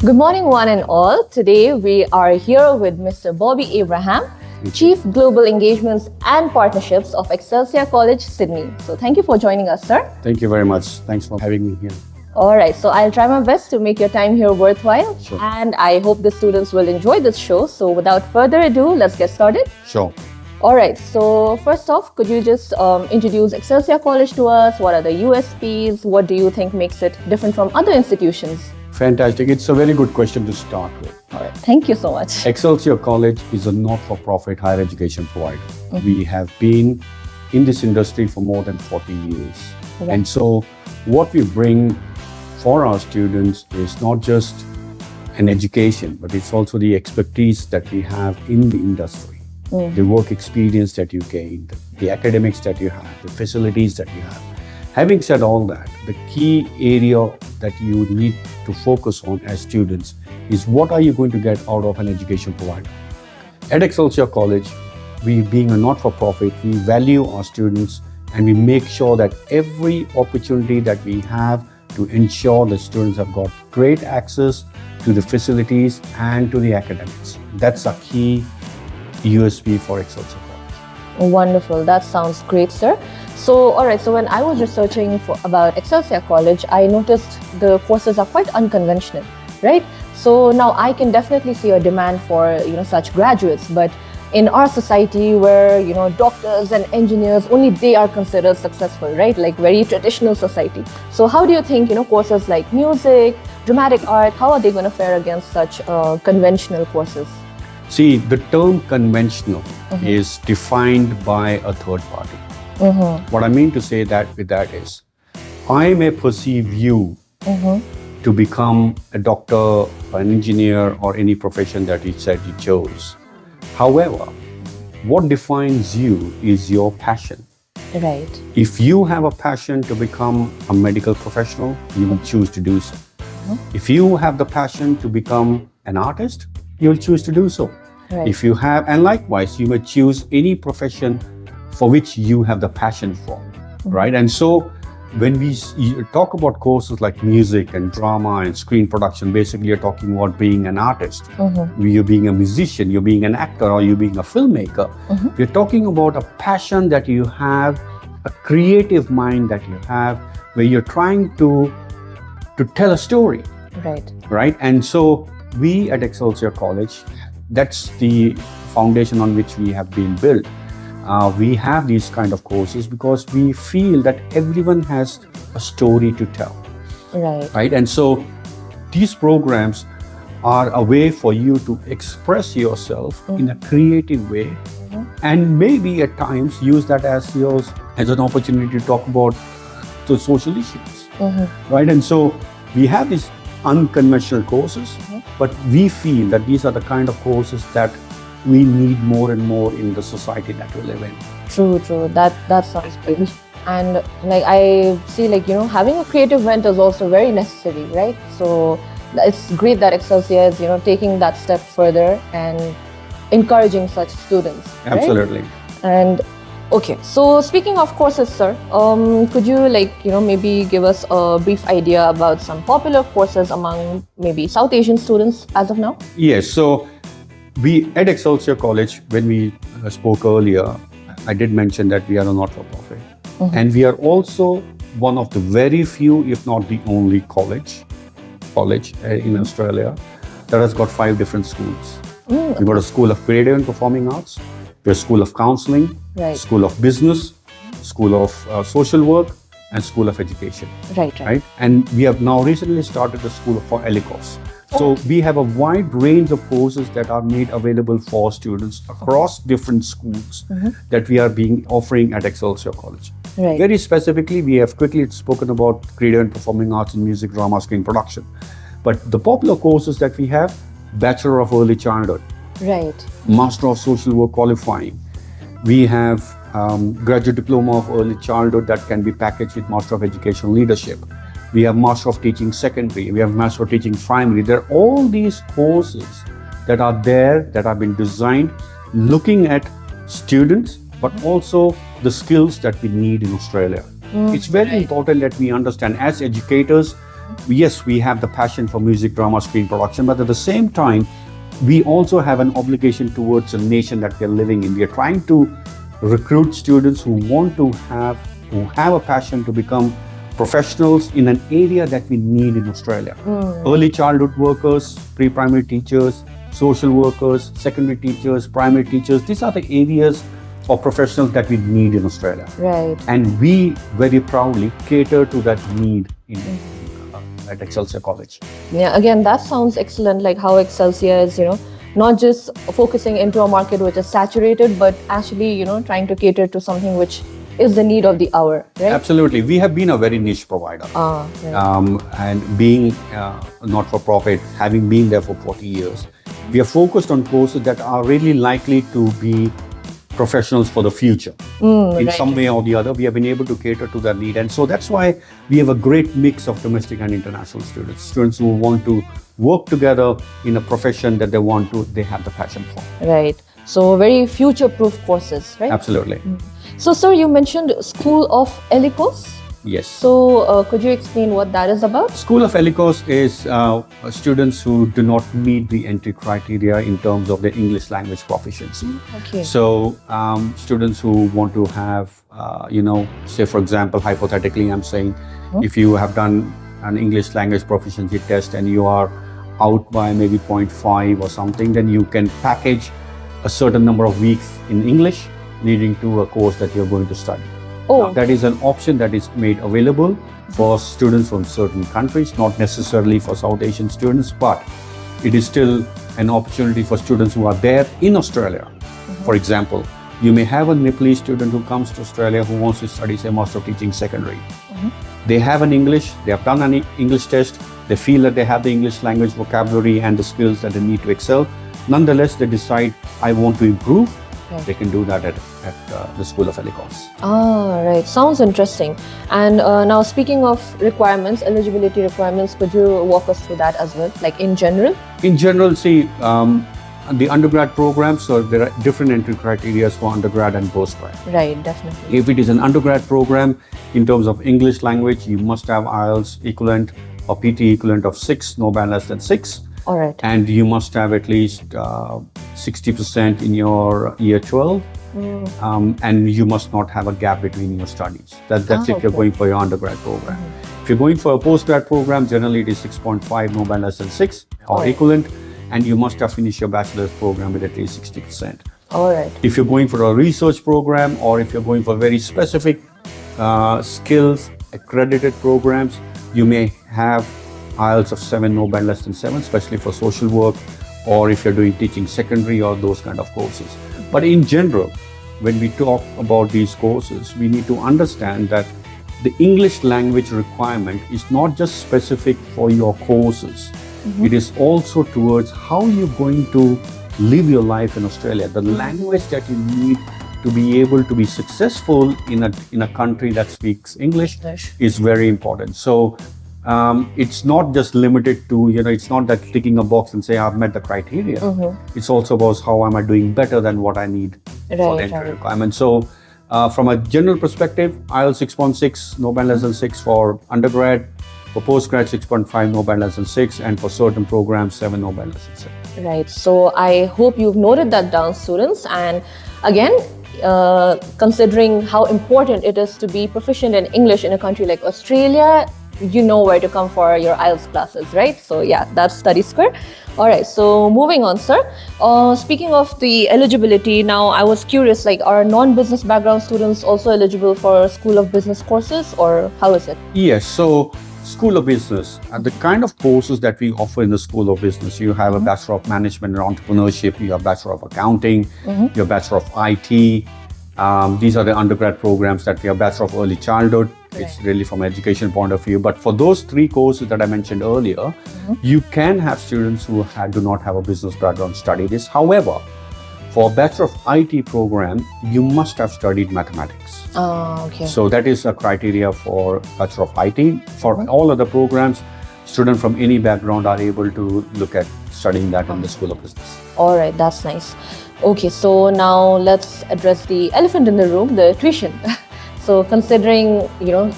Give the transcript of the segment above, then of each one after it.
Good morning, one and all. Today we are here with Mr. Bobby Abraham, Chief Global Engagements and Partnerships of Excelsia College, Sydney. So thank you for joining us, sir. Thank you very much. Thanks for having me here. All right, so I'll try my best to make your time here worthwhile. Sure. And I hope the students will enjoy this show. So without further ado, let's get started. Sure. All right, so first off, could you just introduce Excelsia College to us? What are the USPs? What do you think makes it different from other institutions? Fantastic. It's a very good question to start with. All right, thank you so much. Excelsia College is a not-for-profit higher education provider. We have been in this industry for more than 40 years. Yeah. And so what we bring for our students is not just an education, but it's also the expertise that we have in the industry, the work experience that you gain, the academics that you have, the facilities that you have. Having said all that, the key area that you need to focus on as students is what are you going to get out of an education provider. At Excelsia College, we being a not-for-profit, we value our students and we make sure that every opportunity that we have to ensure the students have got great access to the facilities and to the academics. That's a key USP for Excelsia College. Wonderful. That sounds great, sir. So, all right. So, when I was researching about Excelsia College, I noticed the courses are quite unconventional, right? So now I can definitely see a demand for such graduates, but in our society where doctors and engineers only they are considered successful, right? Like very traditional society. So how do you think courses like music, dramatic art, how are they going to fare against such conventional courses? See, the term conventional is defined by a third party. What I mean to say with that is, I may perceive you to become a doctor, an engineer, or any profession that you said you chose. However, what defines you is your passion. Right. If you have a passion to become a medical professional, you will choose to do so. If you have the passion to become an artist, you'll choose to do so. Right. If you have, and likewise, you may choose any profession for which you have the passion for, right? And so when we talk about courses like music and drama and screen production, basically you're talking about being an artist. You're being a musician, you're being an actor, or you're being a filmmaker. We're talking about a passion that you have, a creative mind that you have, where you're trying to tell a story. Right? And so we at Excelsia College, that's the foundation on which we have been built. We have these kind of courses because we feel that everyone has a story to tell. Right? And so these programs are a way for you to express yourself in a creative way and maybe at times use that as an opportunity to talk about the social issues. Right? And so we have these unconventional courses, but we feel that these are the kind of courses that we need more and more in the society that we live in. True. That sounds great. And like I see, having a creative vent is also very necessary, right? So it's great that Excelsia is taking that step further and encouraging such students. Absolutely. Right? And okay, so speaking of courses, sir, could you maybe give us a brief idea about some popular courses among maybe South Asian students as of now? Yes. So we at Excelsia College, when we spoke earlier, I did mention that we are a not-for-profit. And we are also one of the very few, if not the only college in Australia that has got 5 different schools. We've got a School of Creative and Performing Arts, we have a School of Counselling, School of Business, School of Social Work, and School of Education. Right? And we have now recently started the School for ELICOS. So we have a wide range of courses that are made available for students across different schools that we are offering at Excelsia College. Very specifically, we have quickly spoken about creative and performing arts in music, drama, screen production. But the popular courses that we have, Bachelor of Early Childhood, Master of Social Work qualifying. We have Graduate Diploma of Early Childhood that can be packaged with Master of Education Leadership. We have Master of Teaching Secondary, we have Master of Teaching Primary. There are all these courses that are there that have been designed looking at students, but also the skills that we need in Australia. It's very important that we understand as educators, yes, we have the passion for music, drama, screen production, but at the same time, we also have an obligation towards the nation that we are living in. We are trying to recruit students who have a passion to become professionals in an area that we need in Australia. Early childhood workers, pre-primary teachers, social workers, secondary teachers, primary teachers, these are the areas of professionals that we need in Australia. Right. And we very proudly cater to that need at Excelsia College. Yeah, again, that sounds excellent, like how Excelsia is, not just focusing into a market which is saturated, but actually, trying to cater to something which is the need of the hour, right? Absolutely. We have been a very niche provider. Right. And being not-for-profit, having been there for 40 years, we are focused on courses that are really likely to be professionals for the future. In some way or the other, we have been able to cater to that need. And so that's why we have a great mix of domestic and international students who want to work together in a profession that they have the passion for. Right. So very future-proof courses, right? Absolutely. So, sir, you mentioned School of Elicos. Yes. So, could you explain what that is about? School of Elicos is students who do not meet the entry criteria in terms of their English language proficiency. Okay. So, students who want to have, say for example, hypothetically, I'm saying, if you have done an English language proficiency test and you are out by maybe 0.5 or something, then you can package a certain number of weeks in English leading to a course that you're going to study. Now, that is an option that is made available for students from certain countries, not necessarily for South Asian students, but it is still an opportunity for students who are there in Australia. For example, you may have a Nepalese student who comes to Australia who wants to study, say, Master of Teaching Secondary. They have they have done an English test, they feel that they have the English language vocabulary and the skills that they need to excel. Nonetheless, they decide, I want to improve. Right. They can do that at the School of Elicos. Right. Sounds interesting. And now, speaking of requirements, eligibility requirements, could you walk us through that as well, like in general? In general, see, the undergrad programs, so there are different entry criteria for undergrad and postgrad. Right, definitely. If it is an undergrad program, in terms of English language, you must have IELTS equivalent or PT equivalent of 6, no band less than 6. All right. And you must have at least 60% in your year 12. And you must not have a gap between your studies. That's if you're going for your undergrad program. If you're going for a postgrad program, generally it is 6.5, no band less than 6 or equivalent. And you must have finished your bachelor's program with at least 60%. All right. If you're going for a research program or if you're going for very specific skills, accredited programs, you may have IELTS of 7, no band less than 7, especially for social work, or if you're doing teaching secondary or those kind of courses. But in general, when we talk about these courses, we need to understand that the English language requirement is not just specific for your courses. It is also towards how you're going to live your life in Australia. The language that you need to be able to be successful in a country that speaks English is very important. So it's not just limited to, it's not that ticking a box and say I've met the criteria. It's also about how am I doing better than what I need for the entry requirement. So from a general perspective, IELTS 6.6, no band less than 6 for undergrad. For postgrad, 6.5, no band less than 6. And for certain programs, 7, no band less than 6. Right. So I hope you've noted that down, students. And again, considering how important it is to be proficient in English in a country like Australia, you know where to come for your IELTS classes, right? So yeah, that's Study Square. All right, so moving on, sir. Speaking of the eligibility, now I was curious, like, are non-business background students also eligible for School of Business courses, or how is it? Yes, so School of Business, the kind of courses that we offer in the School of Business, you have a Bachelor of Management and Entrepreneurship, you have Bachelor of Accounting, you have Bachelor of IT. These are the undergrad programs that we have, Bachelor of Early Childhood. It's really from an education point of view. But for those 3 courses that I mentioned earlier, you can have students who do not have a business background study this. However, for a Bachelor of IT program, you must have studied mathematics. Okay. So that is a criteria for Bachelor of IT. For all other programs, students from any background are able to look at studying that in the School of Business. All right, that's nice. Okay, so now let's address the elephant in the room, the tuition. So considering,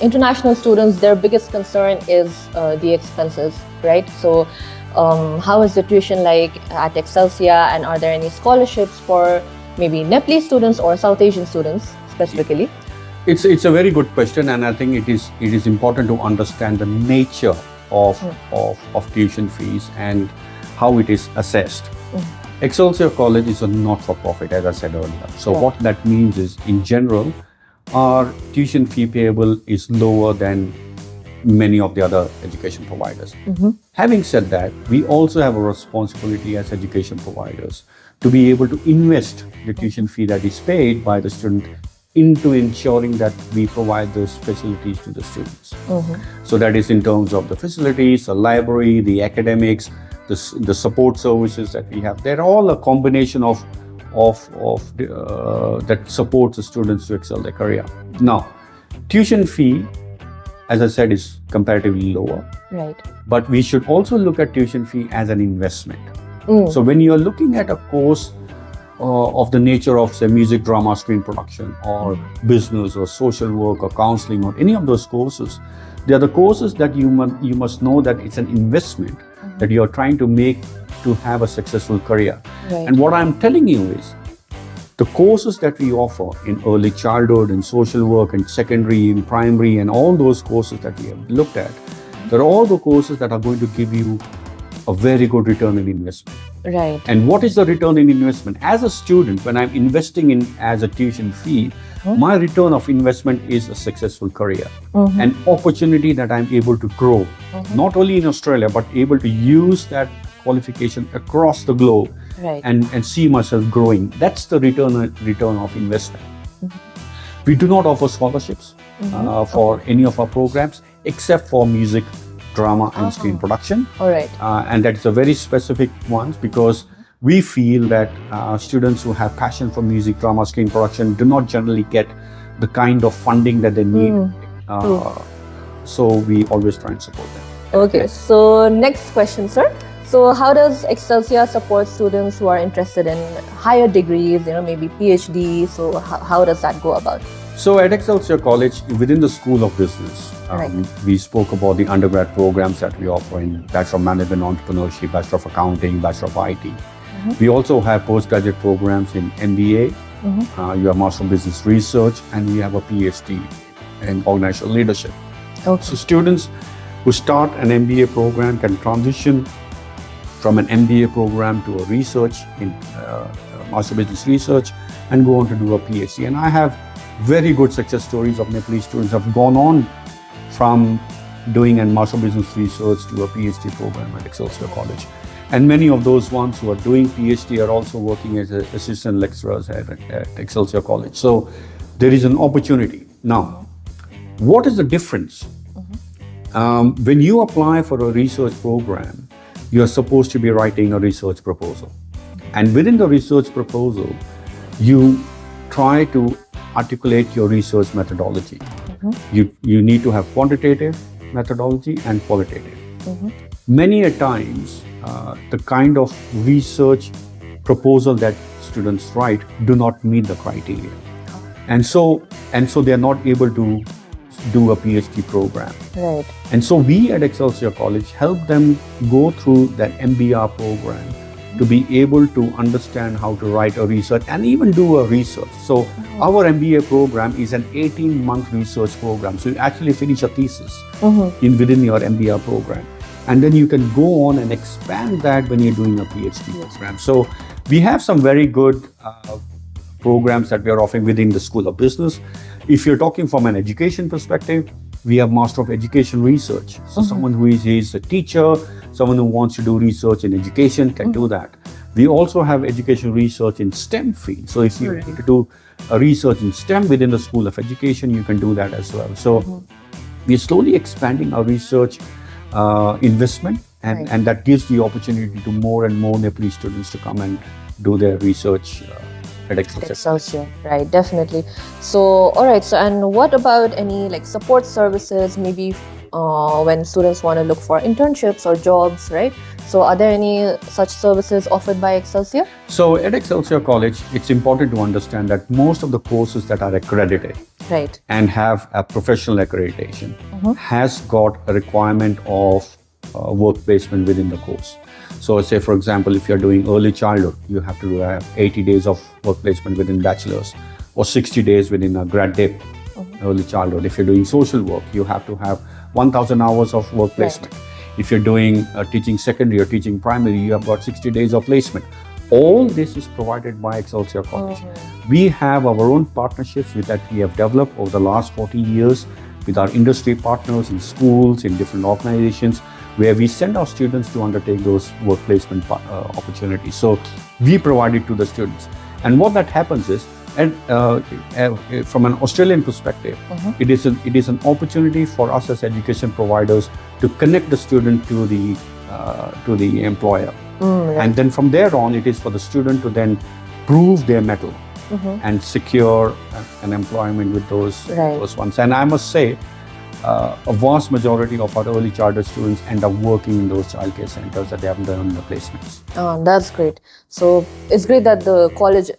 international students, their biggest concern is the expenses, right? So how is the tuition like at Excelsia, and are there any scholarships for maybe Nepalese students or South Asian students specifically? It's a very good question, and I think it is important to understand the nature of tuition fees and how it is assessed. Excelsia College is a not-for-profit, as I said earlier. So what that means is, in general, our tuition fee payable is lower than many of the other education providers. Having said that, we also have a responsibility as education providers to be able to invest the tuition fee that is paid by the student into ensuring that we provide those facilities to the students. So that is in terms of the facilities, the library, the academics, the support services that we have. They're all a combination of that supports the students to excel their career. Now, tuition fee, as I said, is comparatively lower. Right. But we should also look at tuition fee as an investment. So when you're looking at a course of the nature of, say, music, drama, screen production, or business, or social work, or counseling, or any of those courses, they are the courses that you must know that it's an investment that you're trying to make to have a successful career. Right. And what I'm telling you is, the courses that we offer in early childhood, in social work, in secondary, in primary, and all those courses that we have looked at, they're all the courses that are going to give you a very good return in investment. Right. And what is the return in investment? As a student, when I'm investing in as a tuition fee, my return of investment is a successful career, an opportunity that I'm able to grow, not only in Australia, but able to use that qualification across the globe. Right. And see myself growing. That's the return of investment. We do not offer scholarships for any of our programs, except for music, drama, and screen production. All right. And that's a very specific ones, because we feel that students who have passion for music, drama, screen production do not generally get the kind of funding that they need. So we always try and support them. Okay. So next question, sir. So how does Excelsia support students who are interested in higher degrees, maybe PhD? So how does that go about? So at Excelsia College, within the School of Business, we spoke about the undergrad programs that we offer in Bachelor of Management Entrepreneurship, Bachelor of Accounting, Bachelor of IT. We also have postgraduate programs in MBA, you have Master of Business Research, and we have a PhD in Organizational Leadership. Okay. So students who start an MBA program can transition from an MBA program to a research in Master of Business Research and go on to do a PhD. And I have very good success stories of Nepalese students who have gone on from doing a Master of Business Research to a PhD program at Excelsia College. And many of those ones who are doing PhD are also working as assistant lecturers at Excelsia College. So there is an opportunity. Now, what is the difference? When you apply for a research program, you are supposed to be writing a research proposal. And within the research proposal, you try to articulate your research methodology. You need to have quantitative methodology and qualitative. Many a times, the kind of research proposal that students write do not meet the criteria. And so they are not able to do a PhD program. Right. And so we at Excelsia College help them go through that MBR program to be able to understand how to write a research and even do a research. So our MBA program is an 18-month research program. So you actually finish a thesis within your MBA program. And then you can go on and expand that when you're doing a PhD program. So we have some very good programs that we are offering within the School of Business. If you're talking from an education perspective, we have Master of Education Research. So someone who is a teacher, someone who wants to do research in education can do that. We also have education research in STEM field. So if you want to do a research in STEM within the School of Education, you can do that as well. So we're slowly expanding our research investment, and that gives the opportunity to more and more Nepalese students to come and do their research at Excelsia. Right, definitely. So, all right. So, and what about any support services? Maybe when students want to look for internships or jobs, right? So, are there any such services offered by Excelsia? So, at Excelsia College, it's important to understand that most of the courses that are accredited Right. and have a professional accreditation has got a requirement of work placement within the course. So say for example, if you're doing early childhood, you have to have 80 days of work placement within bachelor's, or 60 days within a grad dip, early childhood. If you're doing social work, you have to have 1,000 hours of work placement. If you're doing teaching secondary or teaching primary, you have got 60 days of placement. All this is provided by Excelsia College. We have our own partnerships that we have developed over the last 40 years with our industry partners in schools, in different organizations, where we send our students to undertake those work placement opportunities. So we provide it to the students. And what that happens is, and from an Australian perspective, it is an opportunity for us as education providers to connect the student to the employer. And then from there on, it is for the student to then prove their mettle and secure an employment with those ones. And I must say, a vast majority of our early childhood students end up working in those childcare centers that they have done the placements. Oh, that's great. So it's great that the college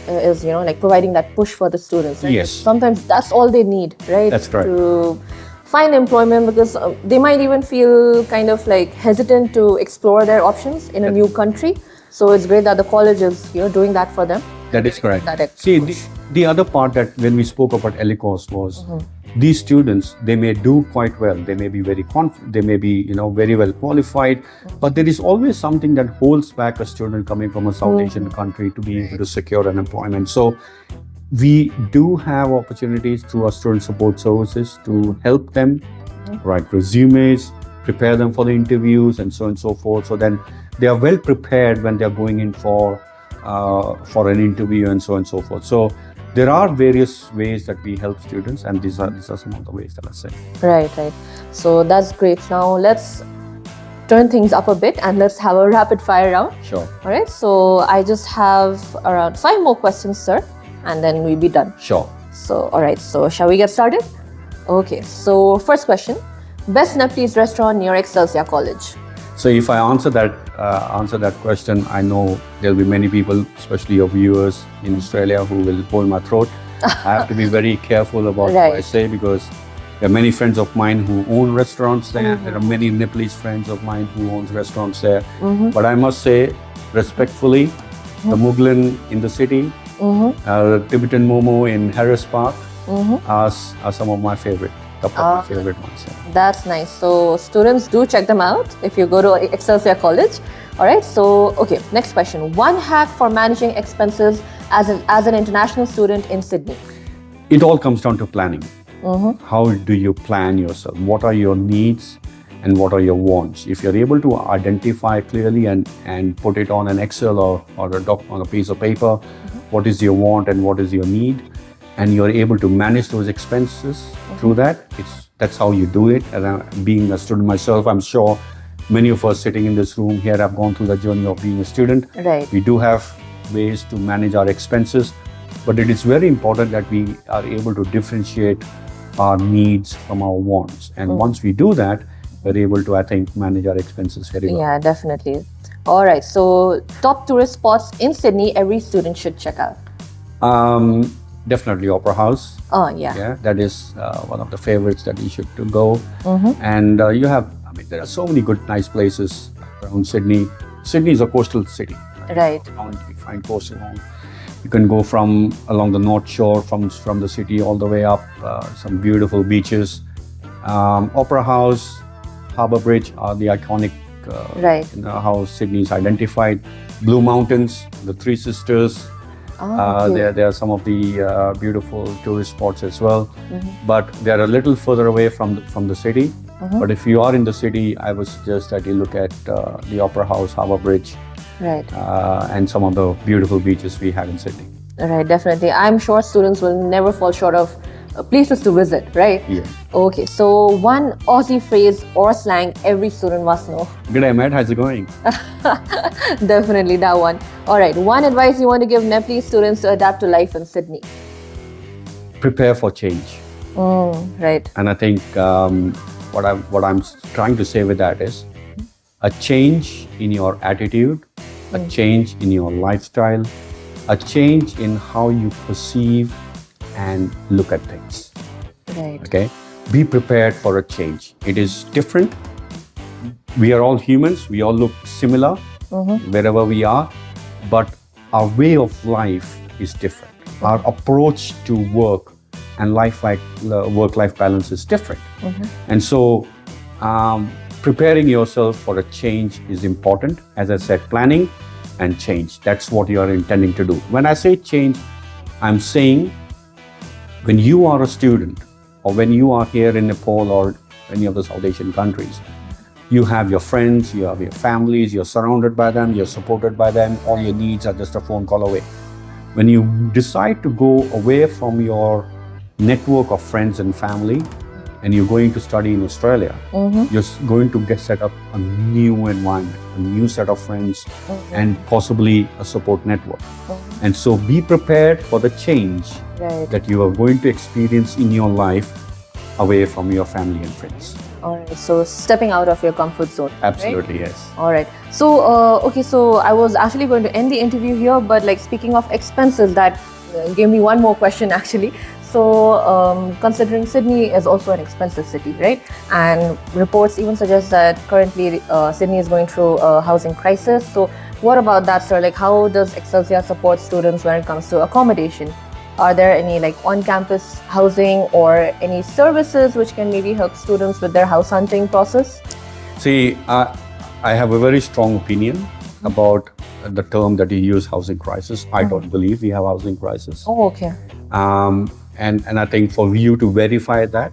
is, like providing that push for the students. Right? Yes. Sometimes that's all they need, right? That's correct. To find employment, because they might even feel kind of like hesitant to explore their options in a new country. So it's great that the college is, doing that for them. That is correct. See, the other part that when we spoke about ELICOS was these students, they may do quite well. They may be very confident. They may be, very well qualified. But there is always something that holds back a student coming from a South Asian country to be able to secure an employment. So we do have opportunities through our student support services to help them write resumes, prepare them for the interviews, and so on and so forth. So then they are well prepared when they are going in for an interview and so on and so forth. So there are various ways that we help students, and these are some of the ways that I say. Right. So that's great. Now let's turn things up a bit and let's have a rapid fire round. Sure. All right. So I just have around 5 more questions, sir, and then we'll be done. Sure. So, all right. So shall we get started? Okay. So first question: best Nepalese restaurant near Excelsia College? So if I answer that question, I know there'll be many people, especially your viewers in Australia, who will hold my throat. I have to be very careful about what I say, because there are many friends of mine who own restaurants there. There are many Nepalese friends of mine who own restaurants there. But I must say, respectfully, the Mughal in the city, Tibetan Momo in Harris Park are some of my favorite. My favorite ones. Yeah. That's nice. So students, do check them out if you go to Excelsia College. All right. So okay, next question: one hack for managing expenses as an international student in Sydney? It all comes down to planning. How do you plan yourself? What are your needs and what are your wants? If you're able to identify clearly and put it on an Excel or on a piece of paper, what is your want and what is your need, and you're able to manage those expenses through that's how you do it. And being a student myself, I'm sure many of us sitting in this room here have gone through the journey of being a student. Right. We do have ways to manage our expenses, but it is very important that we are able to differentiate our needs from our wants. And once we do that, we're able to, I think, manage our expenses very well. Yeah, definitely. All right. So top tourist spots in Sydney every student should check out. Definitely Opera House. Oh, yeah. Yeah, that is one of the favorites that you should to go. And there are so many good, nice places around Sydney. Sydney is a coastal city. Right. You find coastal along. You can go from along the north shore, from the city all the way up. Some beautiful beaches. Opera House, Harbour Bridge are the iconic how Sydney is identified. Blue Mountains, the Three Sisters. There are some of the beautiful tourist spots as well, but they are a little further away from the city. But if you are in the city, I would suggest that you look at the Opera House, Harbour Bridge, and some of the beautiful beaches we have in Sydney. Right, definitely. I'm sure students will never fall short of places to visit, right? Yeah. Okay, so one Aussie phrase or slang every student must know. G'day mate, how's it going? Definitely that one. All right, one advice you want to give Nepalese students to adapt to life in Sydney? Prepare for change. Right. And I think what I'm trying to say with that is a change in your attitude, a change in your lifestyle, a change in how you perceive and look at things. Okay, be prepared for a change. It is different. We are all humans. We all look similar wherever we are, but our way of life is different. Our approach to work and work-life balance is different. And so preparing yourself for a change is important. As I said, planning and change. That's what you are intending to do. When I say change, I'm saying when you are a student or when you are here in Nepal or any of the South Asian countries, you have your friends, you have your families, you're surrounded by them, you're supported by them, all your needs are just a phone call away. When you decide to go away from your network of friends and family and you're going to study in Australia, you're going to set up a new environment, a new set of friends, and possibly a support network. And so be prepared for the change that you are going to experience in your life away from your family and friends. All right, so stepping out of your comfort zone. Absolutely, right? yes. All right. So, okay, so I was actually going to end the interview here, but like speaking of expenses, that gave me one more question actually. So, considering Sydney is also an expensive city, right? And reports even suggest that currently Sydney is going through a housing crisis. So, what about that, sir? Like, how does Excelsia support students when it comes to accommodation? Are there any like on-campus housing or any services which can maybe help students with their house hunting process? See, I have a very strong opinion about the term that you use, housing crisis. I don't believe we have housing crisis. Oh, okay. And I think for you to verify that,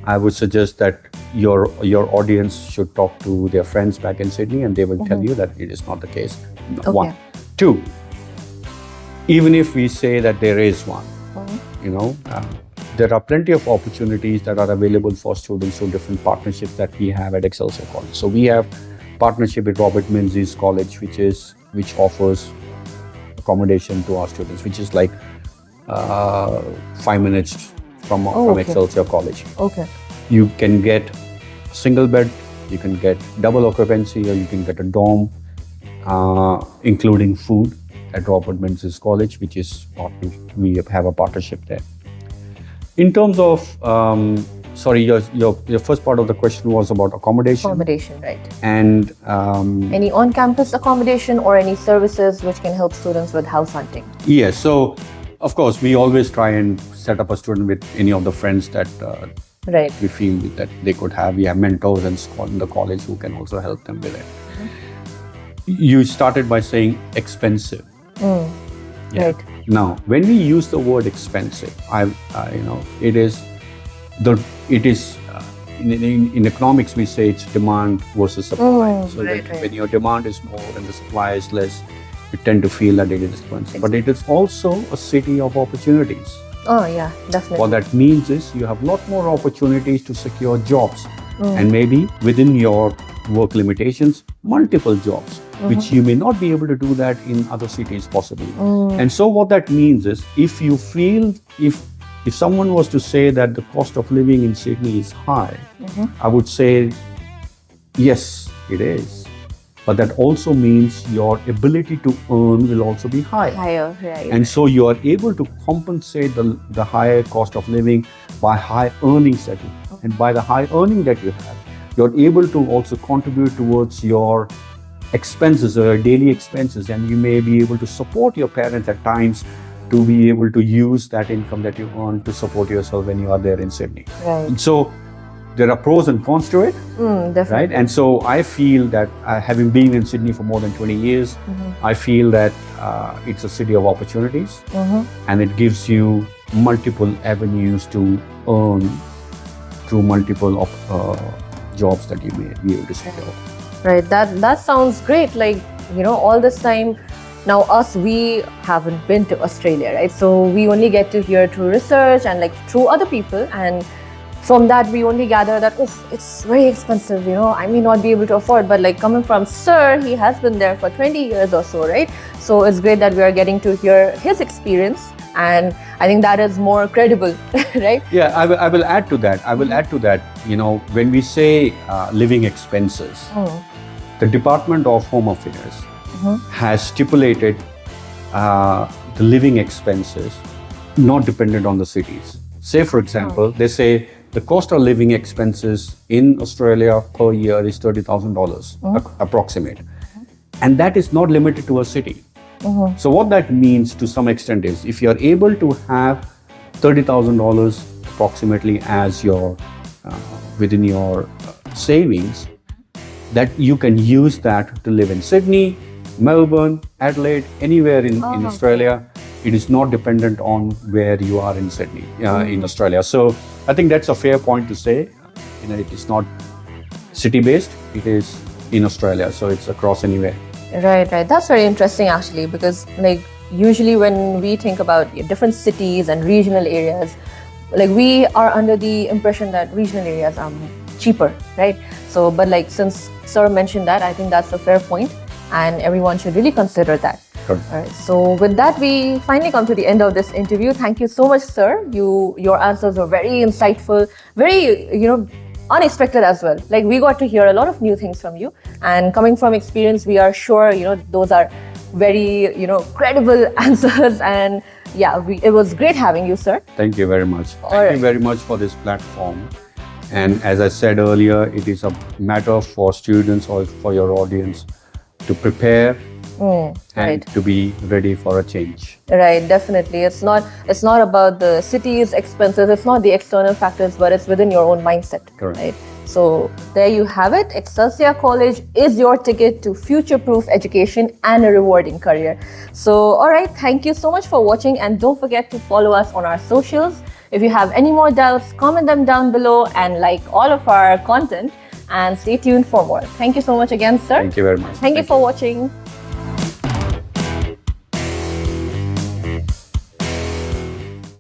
I would suggest that your audience should talk to their friends back in Sydney, and they will tell you that it is not the case. Okay. One. Two, even if we say that there is one, there are plenty of opportunities that are available for students through different partnerships that we have at Excelsia College. So we have partnership with Robert Menzies College, which offers accommodation to our students, which is like 5 minutes from Excelsia College. Okay. You can get single bed, you can get double occupancy, or you can get a dorm, including food at Robert Menzies College, which is we have a partnership there. In terms of, sorry, your first part of the question was about accommodation. Accommodation, right. And any on-campus accommodation or any services which can help students with house hunting? Yes, so of course, we always try and set up a student with any of the friends that we feel that they could have. We have mentors in the college who can also help them with it. You started by saying expensive. Right. Now, when we use the word expensive, it is in economics we say it's demand versus supply. So when your demand is more and the supply is less, you tend to feel that it is expensive. But it is also a city of opportunities. Oh yeah, definitely. What that means is you have a lot more opportunities to secure jobs, and maybe within your work limitations, multiple jobs, which you may not be able to do that in other cities possibly. And so what that means is if you feel, if someone was to say that the cost of living in Sydney is high, I would say, yes, it is. But that also means your ability to earn will also be higher. Higher, right. And so you are able to compensate the higher cost of living by high earnings that you have. And by the high earning that you have, you're able to also contribute towards your expenses or daily expenses, and you may be able to support your parents at times to be able to use that income that you earn to support yourself when you are there in Sydney. Right. And so there are pros and cons to it, definitely. right? And so I feel that having been in Sydney for more than 20 years, I feel that it's a city of opportunities, and it gives you multiple avenues to earn through multiple jobs that you may be able to secure. Right, that sounds great. Like, all this time, now we haven't been to Australia, right? So we only get to hear through research and like through other people, and from that we only gather that, it's very expensive, I may not be able to afford, but like coming from Sir, he has been there for 20 years or so, right? So it's great that we are getting to hear his experience, and I think that is more credible, right? Yeah, I will add to that. When we say living expenses, the Department of Home Affairs has stipulated the living expenses not dependent on the cities. Say, for example, they say the cost of living expenses in Australia per year is $30,000 approximate. And that is not limited to a city. So what that means to some extent is if you're able to have $30,000 approximately as your within your savings, that you can use that to live in Sydney, Melbourne, Adelaide, anywhere in Australia. It is not dependent on where you are in Sydney, in Australia. So I think that's a fair point to say. It is not city-based, it is in Australia. So it's across anywhere. Right. That's very interesting actually, because like usually when we think about different cities and regional areas, like we are under the impression that regional areas are cheaper, right? So, but like since Sir mentioned that, I think that's a fair point and everyone should really consider that. Correct. All right. So with that, we finally come to the end of this interview. Thank you so much, Sir. Your answers were very insightful, very, unexpected as well. Like we got to hear a lot of new things from you, and coming from experience, we are sure, those are very, credible answers. And yeah, it was great having you, Sir. Thank you very much. Thank you very much for this platform. And as I said earlier, it is a matter for students or for your audience to prepare and to be ready for a change. Right, definitely. It's not about the city's expenses, it's not the external factors, but it's within your own mindset. Correct. Right? So there you have it. Excelsia College is your ticket to future-proof education and a rewarding career. So, all right, thank you so much for watching, and don't forget to follow us on our socials. If you have any more doubts, comment them down below and like all of our content, and stay tuned for more. Thank you so much again, Sir. Thank you very much. Thank you for watching.